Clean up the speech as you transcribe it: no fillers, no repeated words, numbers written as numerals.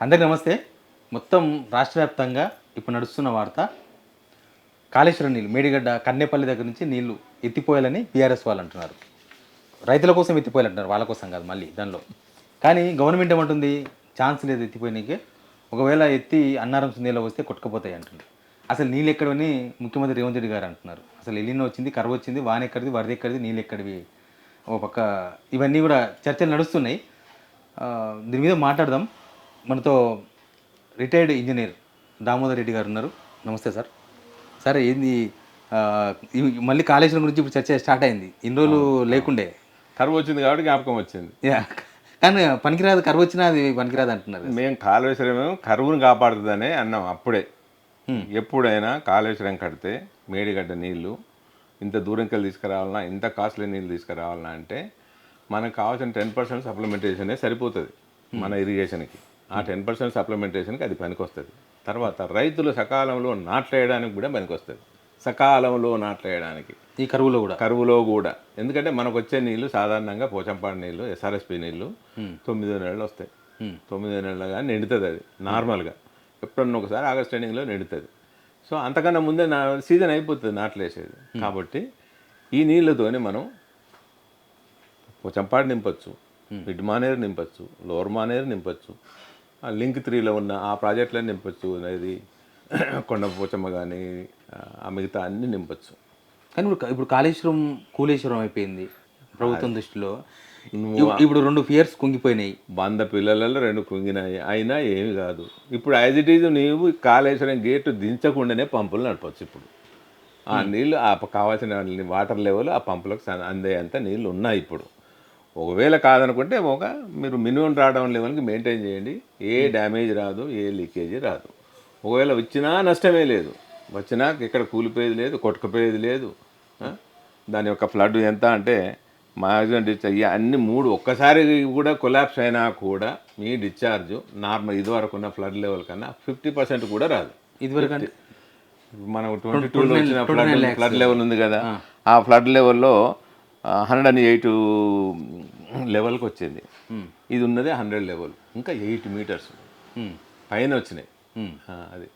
అందరికీ నమస్తే. మొత్తం రాష్ట్ర వ్యాప్తంగా ఇప్పుడు నడుస్తున్న వార్త కాళేశ్వరం నీళ్ళు మేడిగడ్డ కన్నేపల్లి దగ్గర నుంచి నీళ్లు ఎత్తిపోయాలని బీఆర్ఎస్ వాళ్ళు అంటున్నారు. రైతుల కోసం ఎత్తిపోయాలంటున్నారు, వాళ్ళ కోసం కాదు మళ్ళీ దానిలో. కానీ గవర్నమెంట్ ఏమంటుంది, ఛాన్స్ లేదు ఎత్తిపోయినకే, ఒకవేళ ఎత్తి అన్నారం నీళ్ళు వస్తే కొట్టుకుపోతాయి అంటుంది. అసలు నీళ్ళు ఎక్కడవని ముఖ్యమంత్రి రేవంత్ రెడ్డి గారు అంటున్నారు. అసలు ఎల్లిన వచ్చింది, కరువు వచ్చింది, వాన ఎక్కడిది, వరద ఎక్కడిది, నీళ్ళు ఎక్కడివి, ఒక పక్క ఇవన్నీ కూడా చర్చలు నడుస్తున్నాయి. దీని మీద మాట్లాడదాం. మనతో రిటైర్డ్ ఇంజనీర్ దామోదర్ రెడ్డి గారు ఉన్నారు. నమస్తే సార్. సార్ ఏంది మళ్ళీ కాళేశ్వరం గురించి ఇప్పుడు చర్చ స్టార్ట్ అయింది. ఇన్ని రోజులు లేకుండే, కరువు వచ్చింది కాబట్టి జ్ఞాపకం వచ్చింది. కానీ పనికిరాదు, కరువు వచ్చినా అది పనికిరాదు అంటున్నారు. మేము కాళేశ్వరం కరువును కాపాడుతుందనే అన్నాం అప్పుడే. ఎప్పుడైనా కాళేశ్వరం కడితే మేడిగడ్డ నీళ్లు ఇంత దూరంకెళ్ళి తీసుకురావాలన్నా, ఇంత కాస్ట్లీ నీళ్ళు తీసుకురావాలన్నా అంటే మనకు కావాల్సిన 10% సప్లిమెంటేషనే సరిపోతుంది మన ఇరిగేషన్కి. ఆ 10% సప్లిమెంటేషన్కి అది పనికొస్తుంది. తర్వాత రైతులు సకాలంలో నాట్లేయడానికి కూడా పనికొస్తుంది. సకాలంలో నాట్లేయడానికి ఈ కరువులో కూడా ఎందుకంటే మనకు వచ్చే నీళ్లు సాధారణంగా పోచంపాడు నీళ్లు, ఎస్ఆర్ఎస్పి నీళ్లు 9 నెలలు వస్తాయి. 9 నెలలు కానీ నిండుతుంది అది నార్మల్గా. ఎప్పుడన్నా ఒకసారి ఆగస్ట్ ఎండింగ్లో నిండుతుంది. సో అంతకన్నా ముందే సీజన్ అయిపోతుంది నాట్లేసేది. కాబట్టి ఈ నీళ్ళతోనే మనం పోచంపాడు నింపచ్చు, మిడ్ మానేరు నింపచ్చు, లోవర్ మానేరు నింపచ్చు, లింక్ 3లో ఉన్న ఆ ప్రాజెక్టులను నింపచ్చు, అనేది కొండ పోచమ్మ కానీ ఆ మిగతా అన్నీ నింపచ్చు. కానీ ఇప్పుడు కాళేశ్వరం కూలేశ్వరం అయిపోయింది ప్రభుత్వం దృష్టిలో. ఇప్పుడు 2 పియర్స్ కుంగిపోయినాయి. 100 పిల్లలలో 2 కుంగినాయి, అయినా ఏమి కాదు. ఇప్పుడు యాజ్ ఇట్ ఈజ్ నీవు కాళేశ్వరం గేటు దించకుండానే పంపులు నడపచ్చు. ఇప్పుడు ఆ నీళ్ళు కావాల్సిన వాటర్ లెవెల్ ఆ పంపులకు అందేంత నీళ్ళు ఉన్నాయి ఇప్పుడు. ఒకవేళ కాదనుకుంటే మీరు మినిమం డ్రాడౌన్ లెవెల్కి మెయింటైన్ చేయండి. ఏ డ్యామేజ్ రాదు, ఏ లీకేజీ రాదు. ఒకవేళ వచ్చినా నష్టమే లేదు, వచ్చినా ఇక్కడ కూలిపోయేది లేదు, కొట్టుకుపోయేది లేదు. దాని యొక్క ఫ్లడ్ ఎంత అంటే మ్యాక్సిమం డిశ్చార్జ్ అన్ని 3 ఒక్కసారి కూడా కొలాప్స్ అయినా కూడా మీ డిశ్చార్జ్ నార్మల్ ఇదివరకు ఉన్న ఫ్లడ్ లెవెల్ కన్నా 50% కూడా రాదు. ఇదివరకు మనం 22లో వచ్చిన ఫ్లడ్ లెవెల్ ఉంది కదా, ఆ ఫ్లడ్ లెవెల్లో 108 లెవెల్కి వచ్చింది. ఇది ఉన్నది 100 లెవెల్, ఇంకా 8 మీటర్స్ పైన వచ్చినాయి. అది